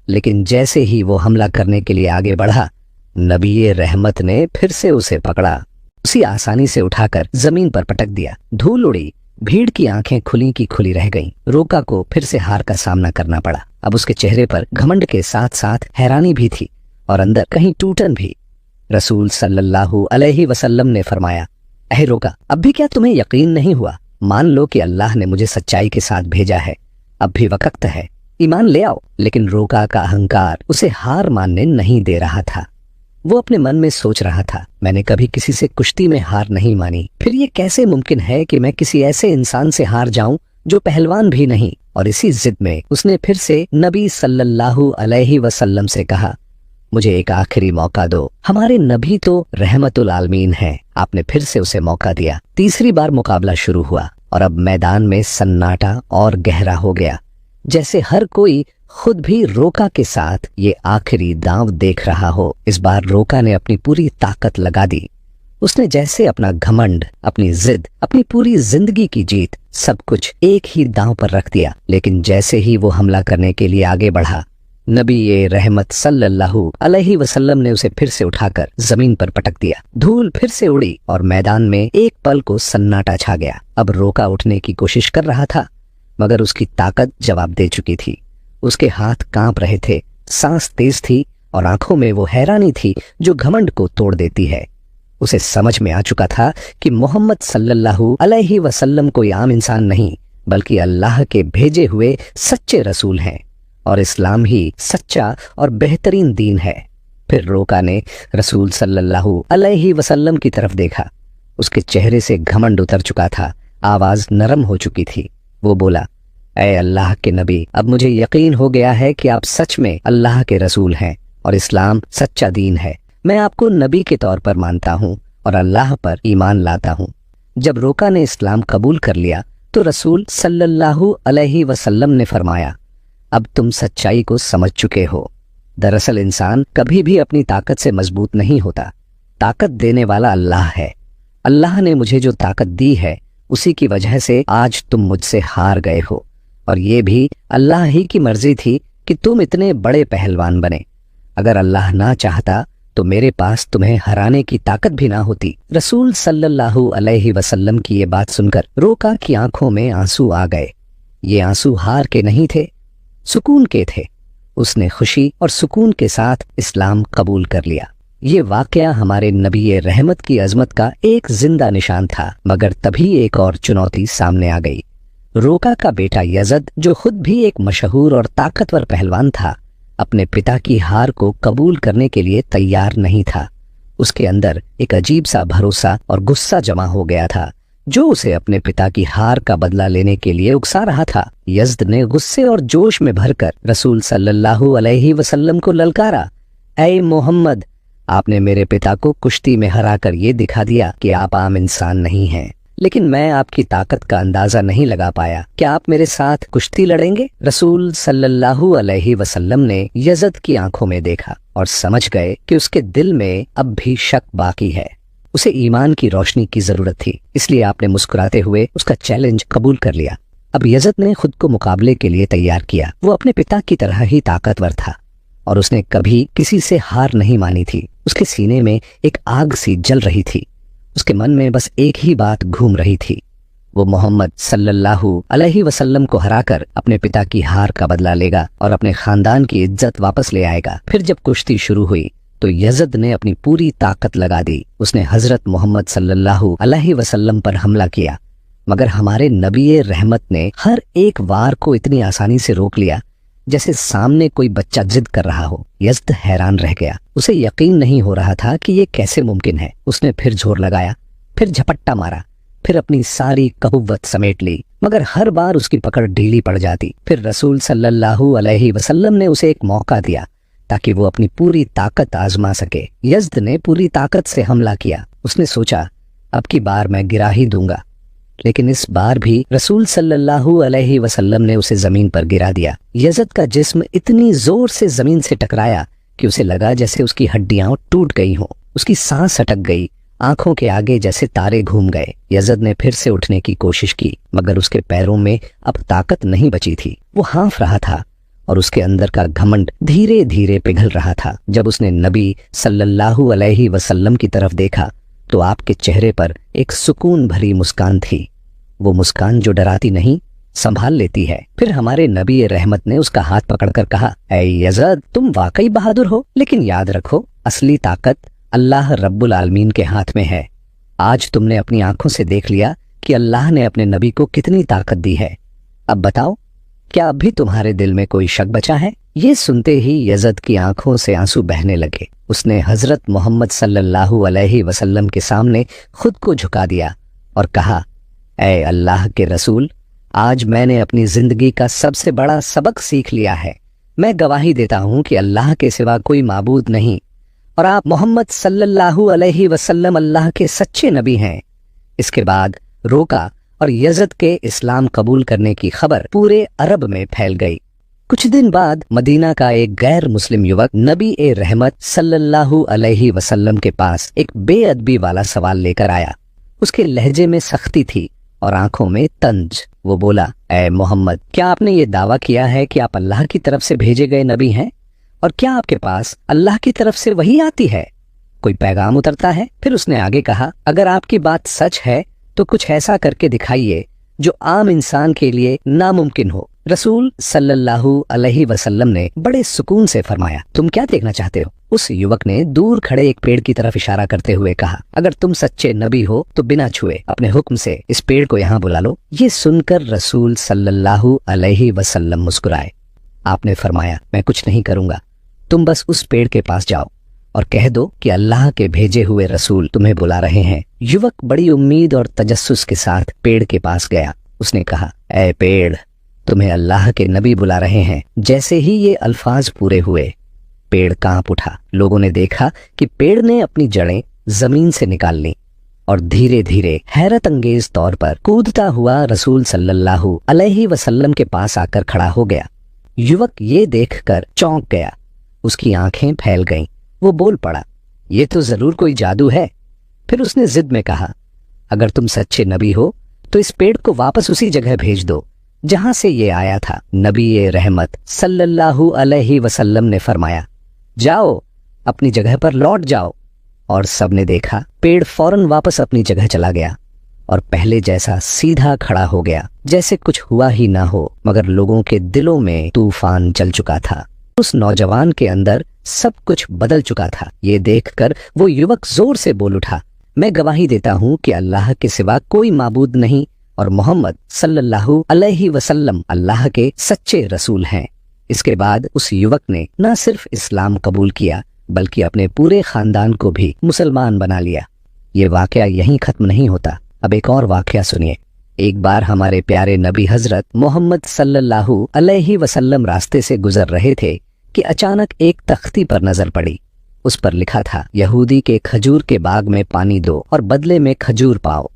लेकिन जैसे ही वो हमला करने के लिए आगे बढ़ा, नबी रहमत ने फिर से उसे पकड़ा, उसी आसानी से उठाकर जमीन पर पटक दिया। धूल उड़ी, भीड़ की आंखें खुली की खुली रह गईं। रोका को फिर से हार का सामना करना पड़ा। अब उसके चेहरे पर घमंड के साथ साथ हैरानी भी थी और अंदर कहीं टूटन भी। रसूल सल्लल्लाहु अलैहि वसल्लम ने फरमाया, ऐ रोका, अब भी क्या तुम्हें यकीन नहीं हुआ? मान लो कि अल्लाह ने मुझे सच्चाई के साथ भेजा है, अब भी वक्त है, ईमान ले आओ। लेकिन रोका का अहंकार उसे हार मानने नहीं दे रहा था। वो अपने मन में सोच रहा था, मैंने कभी किसी से कुश्ती में हार नहीं मानी, फिर ये कैसे मुमकिन है कि मैं किसी ऐसे इंसान से हार जाऊं जो पहलवान भी नहीं। और इसी जिद में उसने फिर से नबी सल्लल्लाहु अलैहि वसल्लम से कहा, मुझे एक आखिरी मौका दो। हमारे नबी तो रहमतुल आलमीन हैं। आपने फिर से उसे मौका दिया। तीसरी बार मुकाबला शुरू हुआ और अब मैदान में सन्नाटा और गहरा हो गया, जैसे हर कोई खुद भी रोका के साथ ये आखिरी दांव देख रहा हो। इस बार रोका ने अपनी पूरी ताकत लगा दी। उसने जैसे अपना घमंड, अपनी जिद, अपनी पूरी जिंदगी की जीत, सब कुछ एक ही दांव पर रख दिया। लेकिन जैसे ही वो हमला करने के लिए आगे बढ़ा, नबी ये रहमत सल्लल्लाहु अलैहि वसल्लम ने उसे फिर से उठाकर जमीन पर पटक दिया। धूल फिर से उड़ी और मैदान में एक पल को सन्नाटा छा गया। अब रोका उठने की कोशिश कर रहा था, मगर उसकी ताकत जवाब दे चुकी थी। उसके हाथ कांप रहे थे, सांस तेज थी और आंखों में वो हैरानी थी जो घमंड को तोड़ देती है। उसे समझ में आ चुका था कि मोहम्मद सल्लल्लाहु अलैहि वसल्लम कोई आम इंसान नहीं, बल्कि अल्लाह के भेजे हुए सच्चे रसूल हैं और इस्लाम ही सच्चा और बेहतरीन दीन है। फिर रोका ने रसूल सल्लल्लाहु अलैहि वसल्लम की तरफ देखा। उसके चेहरे से घमंड उतर चुका था, आवाज नरम हो चुकी थी। वो बोला, ऐ अल्लाह के नबी, अब मुझे यकीन हो गया है कि आप सच में अल्लाह के रसूल हैं और इस्लाम सच्चा दीन है। मैं आपको नबी के तौर पर मानता हूँ और अल्लाह पर ईमान लाता हूँ। जब रोका ने इस्लाम कबूल कर लिया तो रसूल सल्लल्लाहु अलैहि वसल्लम ने फरमाया, अब तुम सच्चाई को समझ चुके हो। दरअसल इंसान कभी भी अपनी ताकत से मजबूत नहीं होता। ताकत देने वाला अल्लाह है। अल्लाह ने मुझे जो ताकत दी है, उसी की वजह से आज तुम मुझसे हार गए हो, और ये भी अल्लाह ही की मर्जी थी कि तुम इतने बड़े पहलवान बने। अगर अल्लाह ना चाहता तो मेरे पास तुम्हें हराने की ताकत भी ना होती। रसूल सल्लल्लाहु अलैहि वसल्लम की ये बात सुनकर रोका की आंखों में आंसू आ गए। ये आंसू हार के नहीं थे, सुकून के थे। उसने खुशी और सुकून के साथ इस्लाम कबूल कर लिया। ये वाकया हमारे नबी रहमत की अजमत का एक जिंदा निशान था। मगर तभी एक और चुनौती सामने आ गई। रोका का बेटा यजद, जो खुद भी एक मशहूर और ताकतवर पहलवान था, अपने पिता की हार को कबूल करने के लिए तैयार नहीं था। उसके अंदर एक अजीब सा भरोसा और गुस्सा जमा हो गया था, जो उसे अपने पिता की हार का बदला लेने के लिए उकसा रहा था। यजद ने गुस्से और जोश में भरकर रसूल सल्लल्लाहु अलैहि वसल्लम को ललकारा, ऐ मोहम्मद, आपने मेरे पिता को कुश्ती में हराकर ये दिखा दिया कि आप आम इंसान नहीं हैं, लेकिन मैं आपकी ताकत का अंदाजा नहीं लगा पाया। क्या आप मेरे साथ कुश्ती लड़ेंगे? रसूल सल्लल्लाहु अलैहि वसल्लम ने यजद की आंखों में देखा और समझ गए कि उसके दिल में अब भी शक बाकी है। उसे ईमान की रोशनी की जरूरत थी, इसलिए आपने मुस्कुराते हुए उसका चैलेंज कबूल कर लिया। अब यजद ने खुद को मुकाबले के लिए तैयार किया। वो अपने पिता की तरह ही ताकतवर था और उसने कभी किसी से हार नहीं मानी थी। उसके सीने में एक आग सी जल रही थी। उसके मन में बस एक ही बात घूम रही थी, वो मोहम्मद सल्लल्लाहु अलैहि वसल्लम को हराकर अपने पिता की हार का बदला लेगा और अपने खानदान की इज्जत वापस ले आएगा। फिर जब कुश्ती शुरू हुई तो यजद ने अपनी पूरी ताकत लगा दी। उसने हजरत मोहम्मद सल्लल्लाहु अलैहि वसल्लम पर हमला किया, मगर हमारे नबी रहमत ने हर एक वार को इतनी आसानी से रोक लिया जैसे सामने कोई बच्चा जिद कर रहा हो। यजद हैरान रह गया। उसे यकीन नहीं हो रहा था कि ये कैसे मुमकिन है। उसने फिर जोर लगाया, फिर झपट्टा मारा, फिर अपनी सारी कहुव्वत समेट ली, मगर हर बार उसकी पकड़ ढीली पड़ जाती। फिर रसूल सल्लल्लाहु अलैहि वसल्लम ने उसे एक मौका दिया ताकि वो अपनी पूरी ताकत आजमा सके। यजद ने पूरी ताकत से हमला किया। उसने सोचा, अब की बार मैं गिरा ही दूंगा, लेकिन इस बार भी रसूल सल्लल्लाहु अलैहि वसल्लम ने उसे जमीन पर गिरा दिया। यजद का जिस्म इतनी जोर से जमीन से टकराया कि उसे लगा जैसे उसकी हड्डियां टूट गई हों। उसकी सांस अटक गई, आंखों के आगे जैसे तारे घूम गए। यजद ने फिर से उठने की कोशिश की, मगर उसके पैरों में अब ताकत नहीं बची थी। वो हाँफ रहा था और उसके अंदर का घमंड धीरे धीरे पिघल रहा था। जब उसने नबी सल्लल्लाहु अलैहि वसल्लम की तरफ देखा तो आपके चेहरे पर एक सुकून भरी मुस्कान थी। वो मुस्कान जो डराती नहीं, संभाल लेती है। फिर हमारे नबी रहमत ने उसका हाथ पकड़कर कहा, ऐ यजद, तुम वाकई बहादुर हो, लेकिन याद रखो, असली ताकत अल्लाह रब्बुल आलमीन के हाथ में है। आज तुमने अपनी आंखों से देख लिया कि अल्लाह ने अपने नबी को कितनी ताकत दी है। अब बताओ, क्या अब भी तुम्हारे दिल में कोई शक बचा है? ये सुनते ही यजद की आंखों से आंसू बहने लगे। उसने हजरत मोहम्मद सल्लल्लाहु अलैहि वसल्लम के सामने खुद को झुका दिया और कहा, ऐ अल्लाह के रसूल, आज मैंने अपनी जिंदगी का सबसे बड़ा सबक सीख लिया है। मैं गवाही देता हूँ कि अल्लाह के सिवा कोई माबूद नहीं और आप मोहम्मद सल्लल्लाहु अलैहि वसल्लम अल्लाह के सच्चे नबी हैं। इसके बाद रोका और यज़द के इस्लाम कबूल करने की खबर पूरे अरब में फैल गई। कुछ दिन बाद मदीना का एक गैर मुस्लिम युवक नबी ए रहमत सल्लल्लाहु अलैहि वसल्लम के पास एक बेअदबी वाला सवाल लेकर आया। उसके लहजे में सख्ती थी और आंखों में तंज। वो बोला, ए मोहम्मद, क्या आपने ये दावा किया है कि आप अल्लाह की तरफ से भेजे गए नबी हैं? और क्या आपके पास अल्लाह की तरफ से वही आती है? कोई पैगाम उतरता है? फिर उसने आगे कहा, अगर आपकी बात सच है तो कुछ ऐसा करके दिखाइए जो आम इंसान के लिए नामुमकिन हो। रसूल सल्लल्लाहु अलैहि वसल्लम ने बड़े सुकून से फरमाया, तुम क्या देखना चाहते हो? उस युवक ने दूर खड़े एक पेड़ की तरफ इशारा करते हुए कहा, अगर तुम सच्चे नबी हो तो बिना छुए अपने हुक्म से इस पेड़ को यहाँ बुला लो। ये सुनकर रसूल सल्लल्लाहु अलैहि वसल्लम मुस्कुराए। आपने फरमाया, मैं कुछ नहीं करूंगा, तुम बस उस पेड़ के पास जाओ और कह दो कि अल्लाह के भेजे हुए रसूल तुम्हें बुला रहे हैं। युवक बड़ी उम्मीद और तजस्सुस के साथ पेड़ के पास गया। उसने कहा, ऐ पेड़, तुम्हें अल्लाह के नबी बुला रहे हैं। जैसे ही ये अल्फाज पूरे हुए, पेड़ कांप उठा। लोगों ने देखा कि पेड़ ने अपनी जड़ें जमीन से निकाल ली और धीरे धीरे हैरत अंगेज तौर पर कूदता हुआ रसूल सल्लल्लाहु अलैहि वसल्लम के पास आकर खड़ा हो गया। युवक ये देखकर चौंक गया, उसकी आंखें फैल गईं। वो बोल पड़ा, ये तो जरूर कोई जादू है। फिर उसने जिद में कहा, अगर तुम सच्चे नबी हो तो इस पेड़ को वापस उसी जगह भेज दो जहां से ये आया था। नबी ए रहमत सल्लल्लाहु अलैहि वसल्लम ने फरमाया, जाओ, अपनी जगह पर लौट जाओ। और सबने देखा पेड़ फौरन वापस अपनी जगह चला गया और पहले जैसा सीधा खड़ा हो गया, जैसे कुछ हुआ ही ना हो। मगर लोगों के दिलों में तूफान चल चुका था। उस नौजवान के अंदर सब कुछ बदल चुका था। ये देखकर वो युवक जोर से बोल उठा, मैं गवाही देता हूँ कि अल्लाह के सिवा कोई माबूद नहीं और मोहम्मद सल्लल्लाहु अलैहि वसल्लम अल्लाह के सच्चे रसूल हैं। इसके बाद उस युवक ने न सिर्फ इस्लाम कबूल किया बल्कि अपने पूरे खानदान को भी मुसलमान बना लिया। ये वाकया यहीं खत्म नहीं होता। अब एक और वाकया सुनिए। एक बार हमारे प्यारे नबी हजरत मोहम्मद सल्लल्लाहु अलैहि वसल्लम रास्ते से गुजर रहे थे कि अचानक एक तख्ती पर नजर पड़ी। उस पर लिखा था, यहूदी के खजूर के बाग में पानी दो और बदले में खजूर पाओ।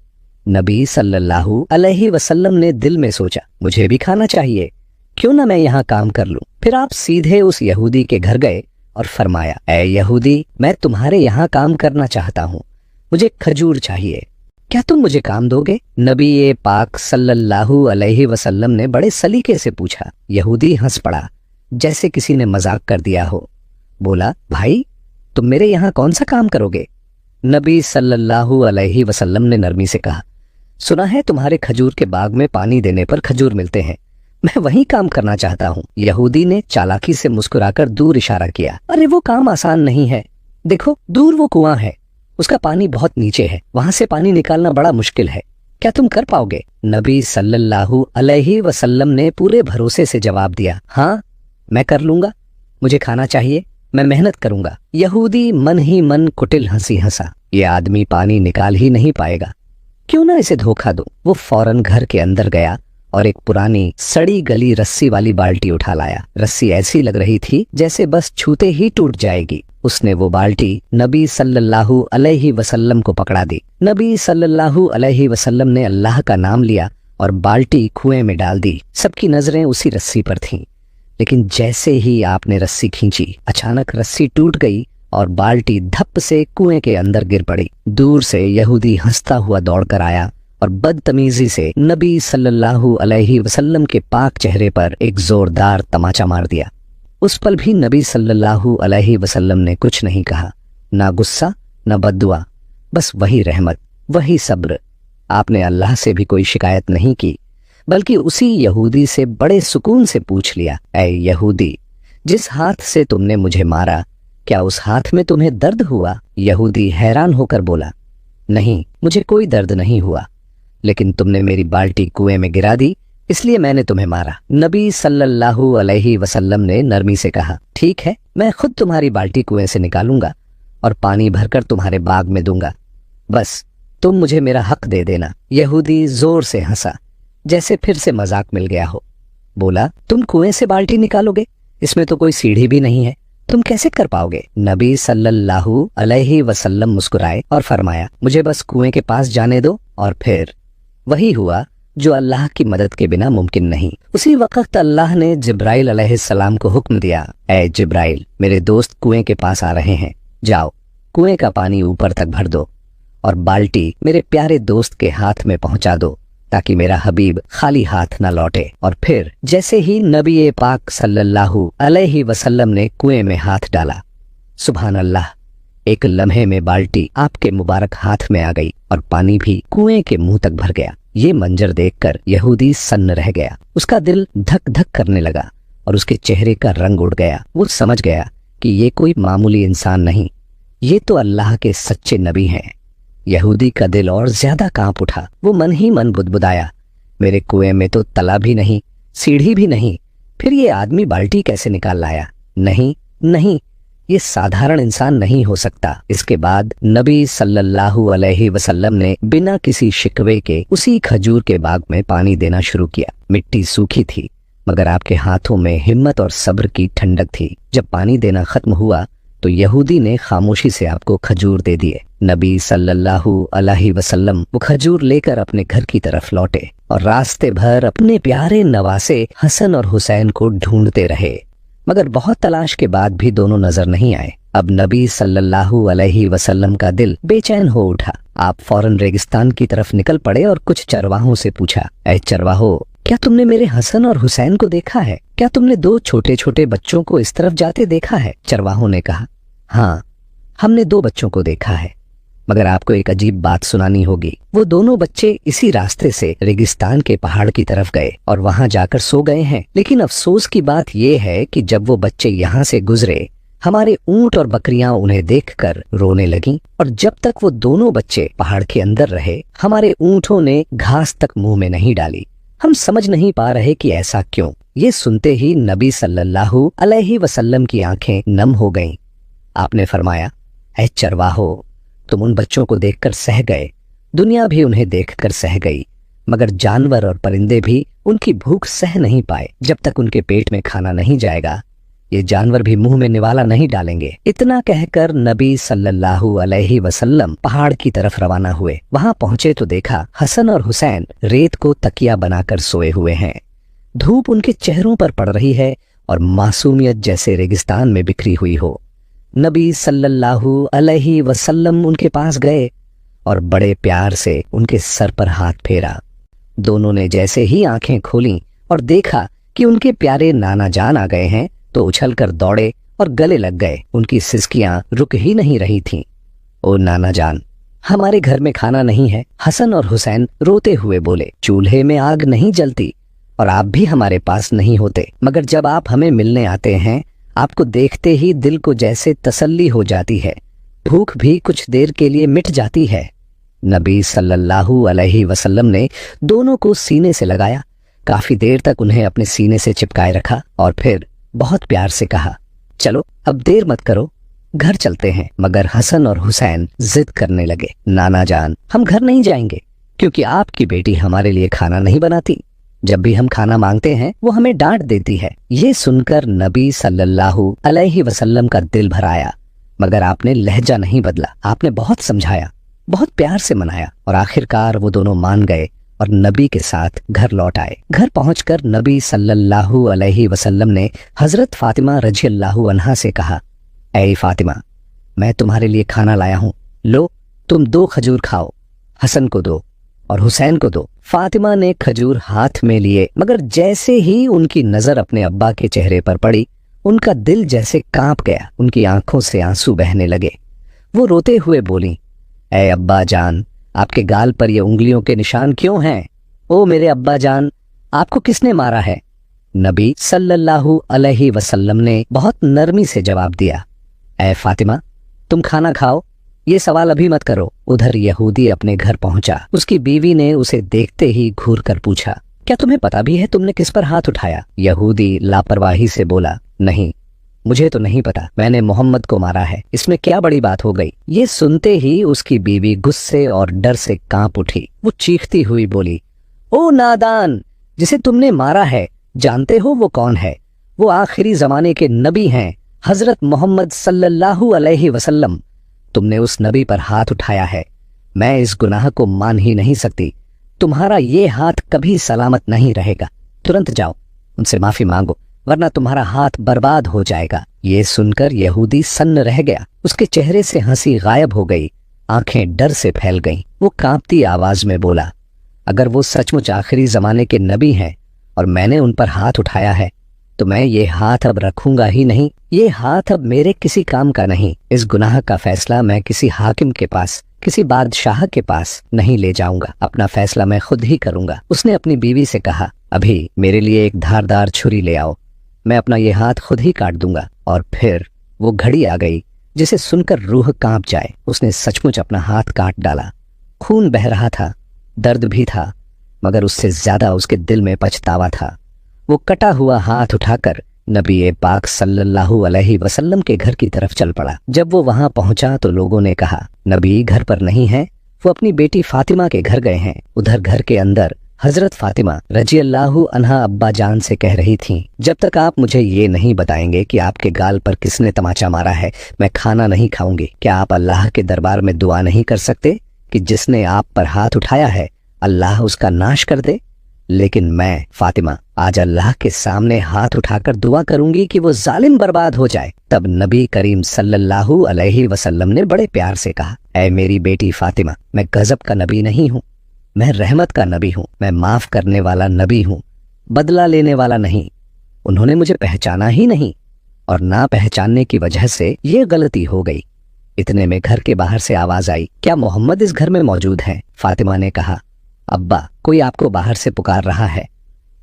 नबी सल्लल्लाहु अलैहि वसल्लम ने दिल में सोचा, मुझे भी खाना चाहिए, क्यों ना मैं यहाँ काम कर लूं। फिर आप सीधे उस यहूदी के घर गए और फरमाया, ऐ यहूदी, मैं तुम्हारे यहाँ काम करना चाहता हूँ, मुझे खजूर चाहिए, क्या तुम मुझे काम दोगे? नबी ए पाक सल्लल्लाहु अलैहि वसल्लम ने बड़े सलीके से पूछा। यहूदी हंस पड़ा जैसे किसी ने मजाक कर दिया हो। बोला, भाई तुम मेरे यहाँ कौन सा काम करोगे? नबी सल्लल्लाहु अलैहि वसल्लम ने नरमी से कहा, सुना है तुम्हारे खजूर के बाग में पानी देने पर खजूर मिलते हैं, मैं वही काम करना चाहता हूँ। यहूदी ने चालाकी से मुस्कुराकर दूर इशारा किया, अरे वो काम आसान नहीं है, देखो दूर वो कुआं है, उसका पानी बहुत नीचे है, वहां से पानी निकालना बड़ा मुश्किल है, क्या तुम कर पाओगे? नबी सल्लल्लाहु अलैहि वसल्लम ने पूरे भरोसे से जवाब दिया, हाँ मैं कर लूंगा, मुझे खाना चाहिए, मैं मेहनत करूंगा। यहूदी मन ही मन कुटिल हंसी हंसा, ये आदमी पानी निकाल ही नहीं पाएगा, क्यों ना इसे धोखा दूं। वो फौरन घर के अंदर गया और एक पुरानी सड़ी गली रस्सी वाली बाल्टी उठा लाया। रस्सी ऐसी लग रही थी जैसे बस छूते ही टूट जाएगी। उसने वो बाल्टी नबी सल्लल्लाहु अलैहि वसल्लम को पकड़ा दी। नबी सल्लल्लाहु अलैहि वसल्लम ने अल्लाह का नाम लिया और बाल्टी कुएं में डाल दी। सबकी नजरें उसी रस्सी पर थीं, लेकिन जैसे ही आपने रस्सी खींची, अचानक रस्सी टूट गई और बाल्टी धप से कुएं के अंदर गिर पड़ी। दूर से यहूदी हंसता हुआ दौड़कर आया और बदतमीजी से नबी सल्लल्लाहु अलैहि वसल्लम के पाक चेहरे पर एक जोरदार तमाचा मार दिया। उस पल भी नबी सल्लल्लाहु अलैहि वसल्लम ने कुछ नहीं कहा, ना गुस्सा ना बद्दुआ, बस वही रहमत, वही सब्र। आपने अल्लाह से भी कोई शिकायत नहीं की, बल्कि उसी यहूदी से बड़े सुकून से पूछ लिया, ऐ यहूदी, जिस हाथ से तुमने मुझे मारा, क्या उस हाथ में तुम्हें दर्द हुआ? यहूदी हैरान होकर बोला, नहीं, मुझे कोई दर्द नहीं हुआ, लेकिन तुमने मेरी बाल्टी कुएं में गिरा दी, इसलिए मैंने तुम्हें मारा। नबी सल्लल्लाहु अलैहि वसल्लम ने नरमी से कहा, ठीक है, मैं खुद तुम्हारी बाल्टी कुएं से निकालूंगा और पानी भरकर तुम्हारे बाग में दूंगा, बस तुम मुझे मेरा हक दे देना। यहूदी जोर से हंसा, जैसे फिर से मजाक मिल गया हो। बोला, तुम कुएं से बाल्टी निकालोगे? इसमें तो कोई सीढ़ी भी नहीं है, तुम कैसे कर पाओगे? नबी सल्लल्लाहु अलैहि वसल्लम मुस्कुराए और फरमाया, मुझे बस कुएं के पास जाने दो। और फिर वही हुआ जो अल्लाह की मदद के बिना मुमकिन नहीं। उसी वक्त अल्लाह ने जिब्राइल अलैहिस्सलाम को हुक्म दिया, ऐ जिब्राइल, मेरे दोस्त कुएं के पास आ रहे हैं, जाओ कुएं का पानी ऊपर तक भर दो और बाल्टी मेरे प्यारे दोस्त के हाथ में पहुंचा दो, ताकि मेरा हबीब खाली हाथ न लौटे। और फिर जैसे ही नबी पाक सल्लल्लाहु अलैहि वसल्लम ने कुएं में हाथ डाला, सुभान अल्लाह, एक लम्हे में बाल्टी आपके मुबारक हाथ में आ गई और पानी भी कुएं के मुंह तक भर गया। ये मंजर देखकर यहूदी सन्न रह गया। उसका दिल धक धक करने लगा और उसके चेहरे का रंग उड़ गया। वो समझ गया कि ये कोई मामूली इंसान नहीं, ये तो अल्लाह के सच्चे नबी हैं। यहूदी का दिल और ज्यादा कांप उठा। वो मन ही मन बुदबुदाया, मेरे कुएं में तो तला भी नहीं, सीढ़ी भी नहीं, फिर ये आदमी बाल्टी कैसे निकाल लाया? नहीं नहीं, ये साधारण इंसान नहीं हो सकता। इसके बाद नबी सल्लल्लाहु अलैहि वसल्लम ने बिना किसी शिकवे के उसी खजूर के बाग में पानी देना शुरू किया। मिट्टी सूखी थी, मगर आपके हाथों में हिम्मत और सब्र की ठंडक थी। जब पानी देना खत्म हुआ तो यहूदी ने खामोशी से आपको खजूर दे दिए। नबी सल्लल्लाहु अलैहि वसल्लम वो खजूर लेकर अपने घर की तरफ लौटे और रास्ते भर अपने प्यारे नवासे हसन और हुसैन को ढूंढते रहे, मगर बहुत तलाश के बाद भी दोनों नजर नहीं आए। अब नबी सल्लल्लाहु अलैहि वसल्लम का दिल बेचैन हो उठा। आप फौरन रेगिस्तान की तरफ निकल पड़े और कुछ चरवाहों से पूछा, ऐ चरवाहो, क्या तुमने मेरे हसन और हुसैन को देखा है? क्या तुमने दो छोटे छोटे बच्चों को इस तरफ जाते देखा है? चरवाहों ने कहा, हाँ, हमने दो बच्चों को देखा है, मगर आपको एक अजीब बात सुनानी होगी। वो दोनों बच्चे इसी रास्ते से रेगिस्तान के पहाड़ की तरफ गए और वहां जाकर सो गए हैं। लेकिन अफसोस की बात यह है कि जब वो बच्चे यहाँ से गुजरे, हमारे ऊंट और बकरियां उन्हें देखकर रोने लगीं, और जब तक वो दोनों बच्चे पहाड़ के अंदर रहे, हमारे ऊंटों ने घास तक मुंह में नहीं डाली। हम समझ नहीं पा रहे कि ऐसा क्यों। ये सुनते ही नबी सल्लल्लाहु अलैहि वसल्लम की आंखें नम हो गईं। आपने फरमाया, ऐ चरवाहो, तुम उन बच्चों को देखकर सह गए, दुनिया भी उन्हें देखकर सह गई, मगर जानवर और परिंदे भी उनकी भूख सह नहीं पाए। जब तक उनके पेट में खाना नहीं जाएगा, ये जानवर भी मुंह में निवाला नहीं डालेंगे। इतना कहकर नबी सल्लल्लाहु अलैहि वसल्लम पहाड़ की तरफ रवाना हुए। वहां पहुंचे तो देखा हसन और हुसैन रेत को तकिया बनाकर सोए हुए हैं। धूप उनके चेहरों पर पड़ रही है और मासूमियत जैसे रेगिस्तान में बिखरी हुई हो। नबी सल्लल्लाहु अलैहि वसल्लम उनके पास गए और बड़े प्यार से उनके सर पर हाथ फेरा। दोनों ने जैसे ही आंखें खोलीं और देखा कि उनके प्यारे नाना जान आ गए हैं, तो उछलकर दौड़े और गले लग गए। उनकी सिसकियां रुक ही नहीं रही थीं। ओ नाना जान, हमारे घर में खाना नहीं है। हसन और हुसैन रोते हुए बोले, चूल्हे में आग नहीं जलती और आप भी हमारे पास नहीं होते, मगर जब आप हमें मिलने आते हैं, आपको देखते ही दिल को जैसे तसल्ली हो जाती है, भूख भी कुछ देर के लिए मिट जाती है। नबी सल्लल्लाहु अलैहि वसल्लम ने दोनों को सीने से लगाया, काफी देर तक उन्हें अपने सीने से चिपकाए रखा और फिर बहुत प्यार से कहा, चलो अब देर मत करो, घर चलते हैं। मगर हसन और हुसैन जिद करने लगे, नाना जान, हम घर नहीं जाएंगे, क्योंकि आपकी बेटी हमारे लिए खाना नहीं बनाती। जब भी हम खाना मांगते हैं वो हमें डांट देती है। ये सुनकर नबी सल्लल्लाहु अलैहि वसल्लम का दिल भर आया, मगर आपने लहजा नहीं बदला। आपने बहुत समझाया, बहुत प्यार से मनाया और आखिरकार वो दोनों मान गए और नबी के साथ घर लौट आए। घर पहुंचकर नबी सल्लल्लाहु अलैहि वसल्लम ने हजरत फातिमा रज़ियल्लाहु अन्हा से कहा, ऐ फातिमा, मैं तुम्हारे लिए खाना लाया हूँ, लो तुम 2 खजूर खाओ, हसन को दो और हुसैन को दो। फातिमा ने खजूर हाथ में लिए, मगर जैसे ही उनकी नजर अपने अब्बा के चेहरे पर पड़ी, उनका दिल जैसे कांप गया। उनकी आंखों से आंसू बहने लगे। वो रोते हुए बोली, ऐ अब्बा जान, आपके गाल पर ये उंगलियों के निशान क्यों हैं? ओ मेरे अब्बा जान, आपको किसने मारा है? नबी सल्लल्लाहु अलैहि वसल्लम ने बहुत नरमी से जवाब दिया, ऐ फातिमा, तुम खाना खाओ, ये सवाल अभी मत करो। उधर यहूदी अपने घर पहुंचा। उसकी बीवी ने उसे देखते ही घूर कर पूछा, क्या तुम्हें पता भी है तुमने किस पर हाथ उठाया? यहूदी लापरवाही से बोला, नहीं, मुझे तो नहीं पता, मैंने मोहम्मद को मारा है, इसमें क्या बड़ी बात हो गई? ये सुनते ही उसकी बीवी गुस्से और डर से कांप उठी। वो चीखती हुई बोली, ओ नादान, जिसे तुमने मारा है, जानते हो वो कौन है? वो आखिरी जमाने के नबी हैं, हजरत मोहम्मद सल्लल्लाहु अलैहि वसल्लम। तुमने उस नबी पर हाथ उठाया है, मैं इस गुनाह को मान ही नहीं सकती। तुम्हारा ये हाथ कभी सलामत नहीं रहेगा। तुरंत जाओ, उनसे माफी मांगो, वरना तुम्हारा हाथ बर्बाद हो जाएगा। ये सुनकर यहूदी सन्न रह गया। उसके चेहरे से हंसी गायब हो गई, आंखें डर से फैल गईं। वो कांपती आवाज में बोला, अगर वो सचमुच आखिरी जमाने के नबी हैं और मैंने उन पर हाथ उठाया है, तो मैं ये हाथ अब रखूंगा ही नहीं। ये हाथ अब मेरे किसी काम का नहीं। इस गुनाह का फैसला मैं किसी हाकिम के पास, किसी बादशाह के पास नहीं ले जाऊंगा। अपना फैसला मैं खुद ही करूंगा। उसने अपनी बीवी से कहा, अभी मेरे लिए एक धारदार छुरी ले आओ, मैं अपना ये हाथ खुद ही काट दूंगा। और फिर वो घड़ी आ गई जिसे सुनकर रूह कांप जाए। उसने सचमुच अपना हाथ काट डाला। खून बह रहा था, दर्द भी था, मगर उससे ज्यादा उसके दिल में पछतावा था। वो कटा हुआ हाथ उठाकर नबी पाक सल्लल्लाहु अलैहि वसल्लम के घर की तरफ चल पड़ा। जब वो वहां पहुंचा तो लोगों ने कहा, नबी घर पर नहीं है, वो अपनी बेटी फातिमा के घर गए हैं। उधर घर के अंदर हजरत फातिमा रजी अल्लाहु अन्हा अब्बा जान से कह रही थीं, जब तक आप मुझे ये नहीं बताएंगे कि आपके गाल पर किसने तमाचा मारा है, मैं खाना नहीं खाऊंगी। क्या आप अल्लाह के दरबार में दुआ नहीं कर सकते कि जिसने आप पर हाथ उठाया है अल्लाह उसका नाश कर दे? लेकिन मैं फातिमा आज अल्लाह के सामने हाथ उठाकर दुआ करूंगी कि वो जालिम बर्बाद हो जाए। तब नबी करीम सल्लल्लाहु अलैहि वसल्लम ने बड़े प्यार से कहा, ऐ मेरी बेटी फातिमा, मैं गजब का नबी नहीं हूँ, मैं रहमत का नबी हूँ, मैं माफ करने वाला नबी हूँ, बदला लेने वाला नहीं। उन्होंने मुझे पहचाना ही नहीं और ना पहचानने की वजह से ये गलती हो गई। इतने में घर के बाहर से आवाज आई, क्या मोहम्मद इस घर में मौजूद हैं? फातिमा ने कहा, अब्बा कोई आपको बाहर से पुकार रहा है।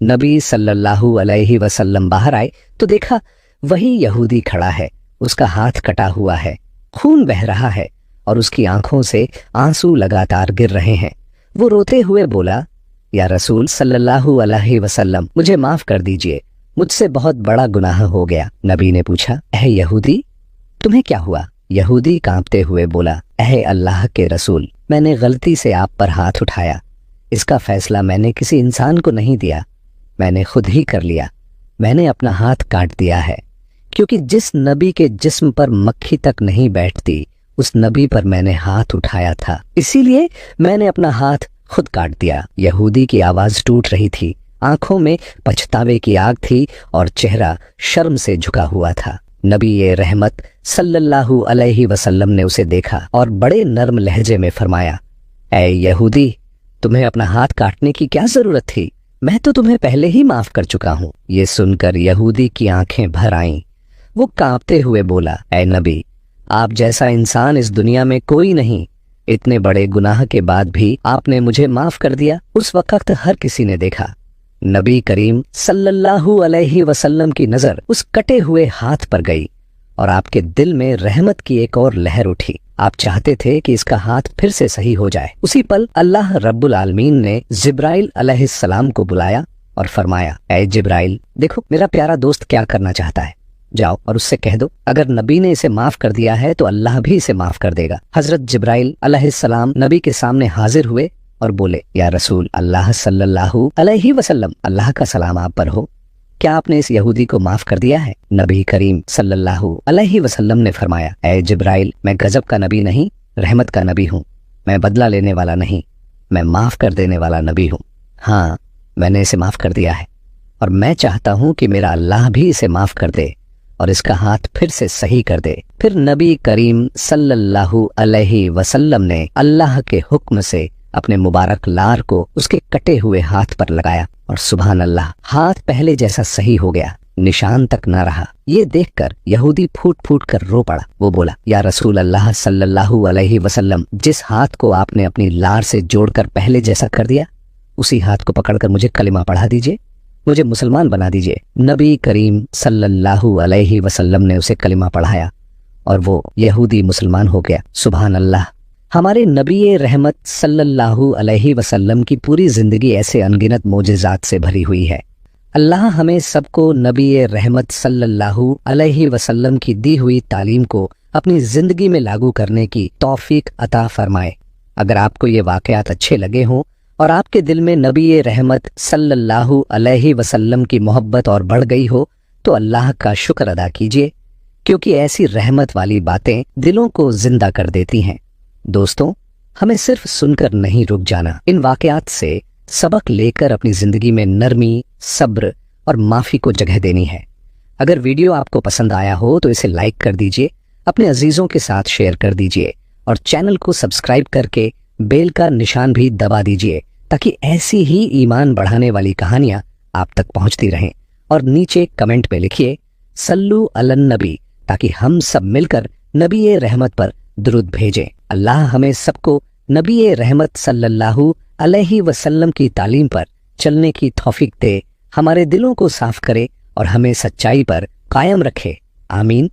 नबी सल्लल्लाहु अलैहि वसल्लम बाहर आए तो देखा वही यहूदी खड़ा है। उसका हाथ कटा हुआ है, खून बह रहा है और उसकी आंखों से आंसू लगातार गिर रहे हैं। वो रोते हुए बोला, या रसूल सल्लल्लाहु अलैहि वसल्लम, मुझे माफ कर दीजिए, मुझसे बहुत बड़ा गुनाह हो गया। नबी ने पूछा, ऐ यहूदी तुम्हें क्या हुआ? यहूदी कांपते हुए बोला, ऐ अल्लाह के रसूल, मैंने गलती से आप पर हाथ उठाया। इसका फैसला मैंने किसी इंसान को नहीं दिया, मैंने खुद ही कर लिया। मैंने अपना हाथ काट दिया है, क्योंकि जिस नबी के जिस्म पर मक्खी तक नहीं बैठती उस नबी पर मैंने हाथ उठाया था, इसीलिए मैंने अपना हाथ खुद काट दिया। यहूदी की आवाज टूट रही थी, आंखों में पछतावे की आग थी और चेहरा शर्म से झुका हुआ था। नबी ये रहमत सल्लल्लाहु अलैहि वसल्लम ने उसे देखा और बड़े नर्म लहजे में फरमाया, ऐ यहूदी तुम्हें अपना हाथ काटने की क्या जरूरत थी? मैं तो तुम्हें पहले ही माफ कर चुका हूँ। ये सुनकर यहूदी की आंखें भर आईं। वो कांपते हुए बोला, ऐ नबी आप जैसा इंसान इस दुनिया में कोई नहीं। इतने बड़े गुनाह के बाद भी आपने मुझे माफ कर दिया। उस वक्त हर किसी ने देखा नबी करीम सल्लल्लाहु अलैहि वसल्लम की नजर उस कटे हुए हाथ पर गई और आपके दिल में रहमत की एक और लहर उठी। आप चाहते थे कि इसका हाथ फिर से सही हो जाए। उसी पल अल्लाह रब्बुल आलमीन ने जिब्राइल अलैहिस्सलाम को बुलाया और फरमाया, ऐ जिब्राइल देखो मेरा प्यारा दोस्त क्या करना चाहता है, जाओ और उससे कह दो अगर नबी ने इसे माफ कर दिया है तो अल्लाह भी इसे माफ कर देगा। हजरत जिब्राइल अलैहिस्सलाम नबी के सामने हाजिर हुए और बोले, या रसूल अल्लाह सल्लल्लाहु अलैहि वसल्लम, अल्लाह का सलाम आप पर हो, क्या आपने इस यहूदी को माफ कर दिया है? नबी करीम सल्लल्लाहु अलैहि वसल्लम ने फरमाया, ऐ जिब्राइल मैं गजब का नबी नहीं, रहमत का नबी हूँ, मैं बदला लेने वाला नहीं, मैं माफ कर देने वाला नबी हूँ। हाँ मैंने इसे माफ कर दिया है और मैं चाहता हूँ कि मेरा अल्लाह भी इसे माफ कर दे और इसका हाथ फिर से सही कर दे। फिर नबी करीम सल्लल्लाहु अलैहि वसल्लम ने अल्लाह के हुक्म से अपने मुबारक लार को उसके कटे हुए हाथ पर लगाया और सुभान अल्लाह, हाथ पहले जैसा सही हो गया, निशान तक न रहा। ये देखकर यहूदी फूट फूट कर रो पड़ा। वो बोला, या रसूल अल्लाह सल्लल्लाहु अलैहि वसल्लम, जिस हाथ को आपने अपनी लार से जोड़कर पहले जैसा कर दिया, उसी हाथ को पकड़कर मुझे कलिमा पढ़ा दीजिए, मुझे मुसलमान बना दीजिए। नबी करीम सल्लल्लाहु अलैहि वसल्लम ने उसे कलिमा पढ़ाया और वो यहूदी मुसलमान हो गया। सुभान अल्लाह, हमारे नबी रहमत सल्लल्लाहु अलैहि वसल्लम की पूरी जिंदगी ऐसे अनगिनत मोजेज़ात से भरी हुई है। अल्लाह हमें सबको नबी रहमत सल्लल्लाहु अलैहि वसल्लम की दी हुई तालीम को अपनी जिंदगी में लागू करने की तौफीक अता फरमाए। अगर आपको ये वाक़यात अच्छे लगे हों और आपके दिल में नबी रहमत सल्लल्लाहु अलैहि वसल्लम की मोहब्बत और बढ़ गई हो तो अल्लाह का शुक्र अदा कीजिए, क्योंकि ऐसी रहमत वाली बातें दिलों को जिंदा कर देती हैं। दोस्तों, हमें सिर्फ सुनकर नहीं रुक जाना, इन वाकयात से सबक लेकर अपनी जिंदगी में नरमी, सब्र और माफी को जगह देनी है। अगर वीडियो आपको पसंद आया हो तो इसे लाइक कर दीजिए, अपने अजीजों के साथ शेयर कर दीजिए और चैनल को सब्सक्राइब करके बेल का निशान भी दबा दीजिए, ताकि ऐसी ही ईमान बढ़ाने वाली कहानियां आप तक पहुंचती रहें। और नीचे कमेंट पे लिखिए सल्लू अलन नबी, ताकि हम सब मिलकर नबी रहमत पर दुरूद भेजें। अल्लाह हमें सबको नबी रहमत सल्लल्लाहु अलैहि वसल्लम की तालीम पर चलने की तौफीक दे, हमारे दिलों को साफ करे और हमें सच्चाई पर कायम रखे। आमीन।